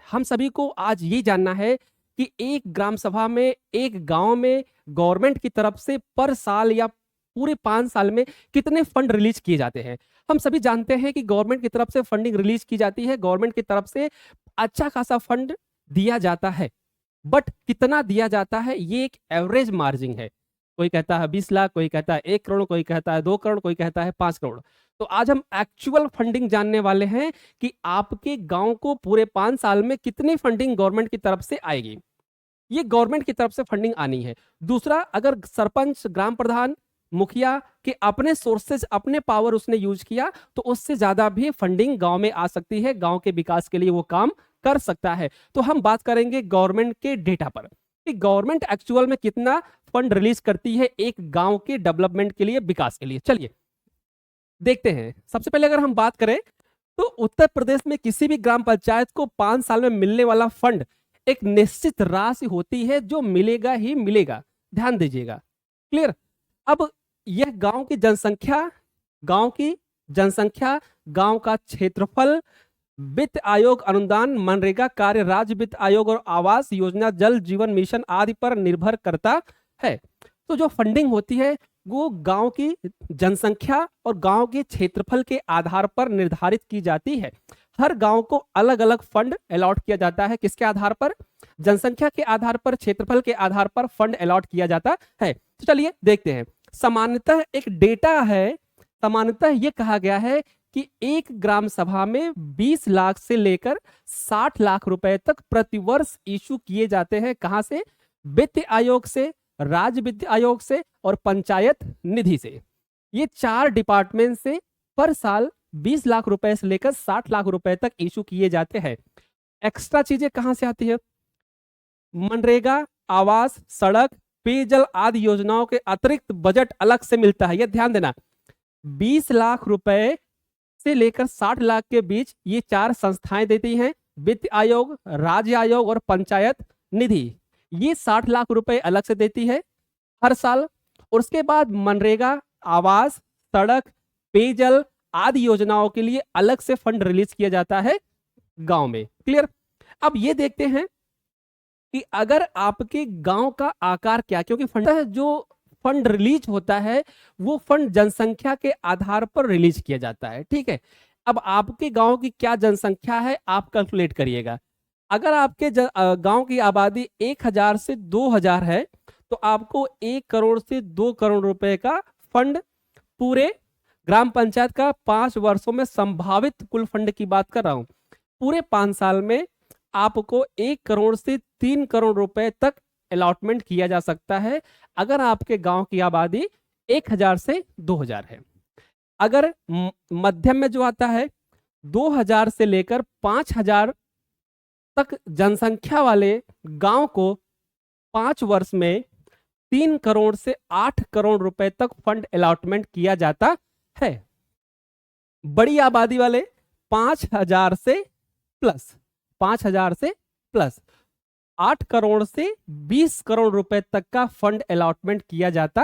हम सभी को आज ये जानना है कि एक ग्राम सभा में, एक गांव में गवर्नमेंट की तरफ से पर साल या पूरे 5 साल में कितने फंड रिलीज किए जाते हैं। हम सभी जानते हैं कि गवर्नमेंट की तरफ से फंडिंग रिलीज की जाती है, गवर्नमेंट की तरफ से अच्छा खासा फंड दिया जाता है, बट कितना दिया जाता है ये एक एवरेज मार्जिन है। कोई कहता है 20 लाख, कोई कहता है 1 करोड़, कोई कहता है 2 करोड़, कोई कहता है 5 करोड़। तो आज हम एक्चुअल फंडिंग जानने वाले हैं कि आपके गांव को पूरे 5 साल में कितनी फंडिंग गवर्नमेंट की तरफ से आएगी। ये गवर्नमेंट की तरफ से फंडिंग आनी है। दूसरा, अगर सरपंच, ग्राम प्रधान, मुखिया के अपने सोर्सेज, अपने पावर उसने यूज किया तो उससे ज्यादा भी फंडिंग गांव में आ सकती है, गांव के विकास के लिए वो काम कर सकता है। तो हम बात करेंगे गवर्नमेंट के डेटा पर कि गवर्नमेंट एक्चुअल में कितना फंड रिलीज करती है एक गांव के डेवलपमेंट के लिए, विकास के लिए। चलिए देखते हैं। सबसे पहले अगर हम बात करें तो उत्तर प्रदेश में किसी भी ग्राम पंचायत को 5 साल में मिलने वाला फंड एक निश्चित राशि होती है जो मिलेगा ही मिलेगा। ध्यान दीजिएगा। क्लियर। अब यह गांव की जनसंख्या, गांव का क्षेत्रफल, वित्त आयोग अनुदान, मनरेगा कार्य, राज्य वित्त आयोग और आवास योजना, जल जीवन मिशन आदि पर निर्भर करता है। तो जो फंडिंग होती है वो गांव की जनसंख्या और गांव के क्षेत्रफल के आधार पर निर्धारित की जाती है। हर गांव को अलग अलग फंड अलॉट किया जाता है। किसके आधार पर? जनसंख्या के आधार पर, क्षेत्रफल के आधार पर फंड अलॉट किया जाता है। तो चलिए देखते हैं। सामान्यतः एक डेटा है, सामान्यतः यह कहा गया है कि एक ग्राम सभा में 20 लाख से लेकर 60 लाख रुपए तक प्रतिवर्ष इशू किए जाते हैं। कहां से? वित्त आयोग से, राज्य वित्त आयोग से और पंचायत निधि से। ये 4 डिपार्टमेंट से पर साल 20 लाख रुपए से लेकर 60 लाख रुपए तक इशू किए जाते हैं। एक्स्ट्रा चीजें कहां से आती है? मनरेगा, आवास, सड़क, पेयजल आदि योजनाओं के अतिरिक्त बजट अलग से मिलता है। यह ध्यान देना, 20 लाख रुपए से लेकर 60 लाख के बीच ये 4 संस्थाएं देती हैं। वित्त आयोग, राज्य आयोग और पंचायत निधि, ये 60 लाख रुपए अलग से देती है हर साल। और उसके बाद मनरेगा, आवास, सड़क, पेयजल आदि योजनाओं के लिए अलग से फंड रिलीज किया जाता है गांव में। क्लियर। अब ये देखते हैं कि अगर आपके गांव का आकार क्या, क्योंकि फंड जो फंड रिलीज होता है वो फंड जनसंख्या के आधार पर रिलीज किया जाता है। ठीक है। अब आपके गांव की क्या जनसंख्या है आप कैलकुलेट करिएगा। अगर आपके गांव की आबादी 1000 से 2000 है तो आपको 1 करोड़ से 2 करोड़ रुपए का फंड पूरे ग्राम पंचायत का 5 वर्षों में संभावित कुल फंड की बात कर रहा हूं, पूरे 5 साल में आपको 1 करोड़ से 3 करोड़ रुपए तक अलॉटमेंट किया जा सकता है अगर आपके गांव की आबादी 1000 से 2000 है। अगर मध्यम में जो आता है 2000 से लेकर 5000 तक जनसंख्या वाले गांव को 5 वर्ष में 3 करोड़ से 8 करोड़ रुपए तक फंड अलॉटमेंट किया जाता है। बड़ी आबादी वाले 5000 से प्लस, 5000 से प्लस 8 करोड़ से 20 करोड़ रुपए तक का फंड अलॉटमेंट किया जाता